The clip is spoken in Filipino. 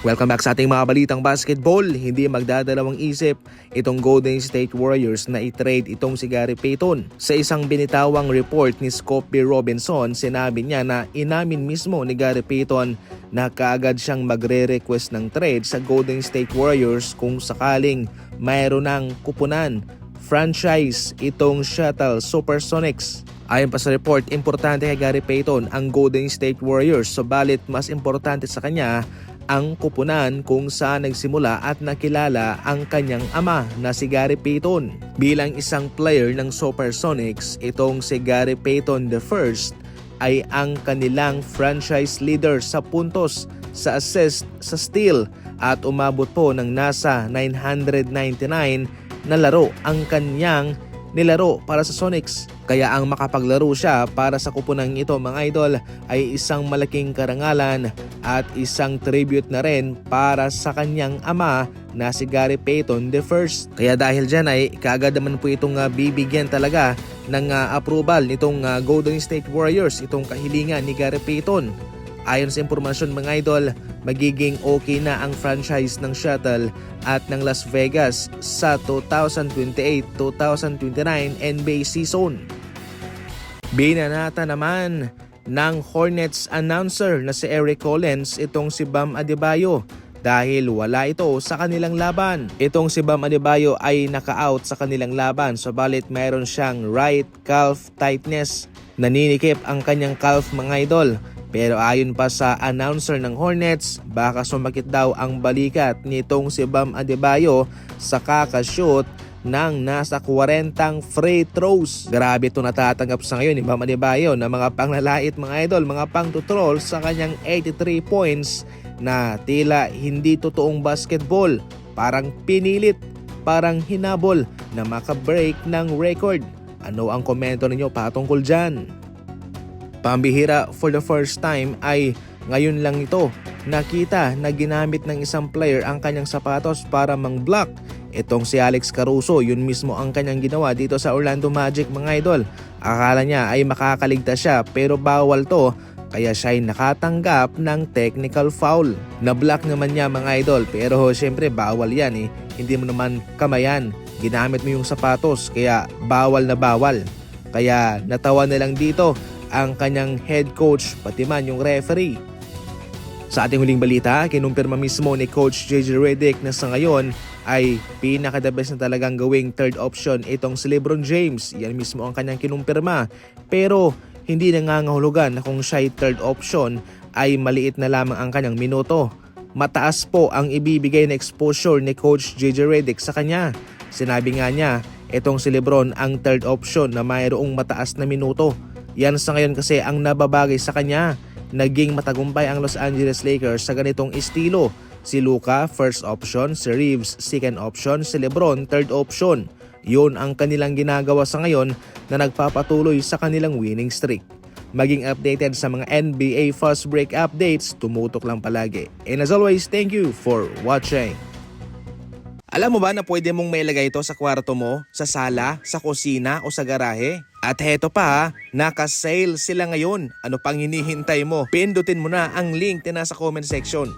Welcome back sa ating mga balitang basketball. Hindi magdadalawang isip itong Golden State Warriors na i-trade itong si Gary Payton. Sa isang binitawang report ni Scottie Robinson, sinabi niya na inamin mismo ni Gary Payton na kaagad siyang magre-request ng trade sa Golden State Warriors kung sakaling mayroon ng kupunan franchise itong Seattle Supersonics. Ayon pa sa report, importante kay Gary Payton ang Golden State Warriors, subalit mas importante sa kanya ang kupunan kung saan nagsimula at nakilala ang kanyang ama na si Gary Payton. Bilang isang player ng Supersonics, itong si Gary Payton I ay ang kanilang franchise leader sa puntos, sa assist, sa steal at umabot po ng nasa 999 na laro ang kanyang nilaro para sa Sonics. Kaya ang makapaglaro siya para sa kupunang ito mga idol ay isang malaking karangalan at isang tribute na rin para sa kanyang ama na si Gary Payton I. Kaya dahil dyan ay kaagad naman po itong bibigyan talaga ng approval nitong Golden State Warriors, itong kahilingan ni Gary Payton. Ayon sa impormasyon mga idol, magiging okay na ang franchise ng Seattle at ng Las Vegas sa 2028-2029 NBA season. Binanata naman ng Hornets announcer na si Eric Collins itong si Bam Adebayo dahil wala ito sa kanilang laban. Itong si Bam Adebayo ay naka-out sa kanilang laban, subalit mayroon siyang right calf tightness. Naninikip ang kanyang calf mga idol. Pero ayon pa sa announcer ng Hornets, baka sumakit daw ang balikat nitong si Bam Adebayo sa kakashoot ng nasa 40 free throws. Grabe ito natatanggap sa ngayon ni Bam Adebayo na mga panglalait mga idol, mga pang-tutrol sa kanyang 83 points na tila hindi totoong basketball. Parang pinilit, parang hinabol na makabreak ng record. Ano ang komento ninyo patungkol dyan? Pambihira, for the first time ay ngayon lang ito nakita na ginamit ng isang player ang kanyang sapatos para mang-block. Itong si Alex Caruso, yun mismo ang kanyang ginawa dito sa Orlando Magic mga idol. Akala niya ay makakaligtas siya pero bawal to, kaya siya ay nakatanggap ng technical foul. Na-block naman niya mga idol, pero syempre bawal yan eh. Hindi mo naman kamayan, ginamit mo yung sapatos, kaya bawal na bawal. Kaya natawa na lang dito ang kanyang head coach pati man yung referee. Sa ating huling balita, kinumpirma mismo ni Coach JJ Redick na sa ngayon ay pinaka-the best na talagang gawing third option itong si LeBron James. Yan mismo ang kanyang kinumpirma. Pero hindi nangangahulugan na kung siya ay third option ay maliit na lamang ang kanyang minuto. Mataas po ang ibibigay na exposure ni Coach JJ Redick sa kanya. Sinabi nga niya, itong si LeBron ang third option na mayroong mataas na minuto. Yan sa ngayon kasi ang nababagay sa kanya. Naging matagumpay ang Los Angeles Lakers sa ganitong estilo. Si Luka, first option, si Reeves, second option, si LeBron, third option. Yun ang kanilang ginagawa sa ngayon na nagpapatuloy sa kanilang winning streak. Maging updated sa mga NBA Fast Break updates, tumutok lang palagi. And as always, thank you for watching. Alam mo ba na pwede mong mailagay ito sa kwarto mo, sa sala, sa kusina o sa garahe? At heto pa, naka-sale sila ngayon. Ano pang hinihintay mo? Pindutin mo na ang link na nasa comment section.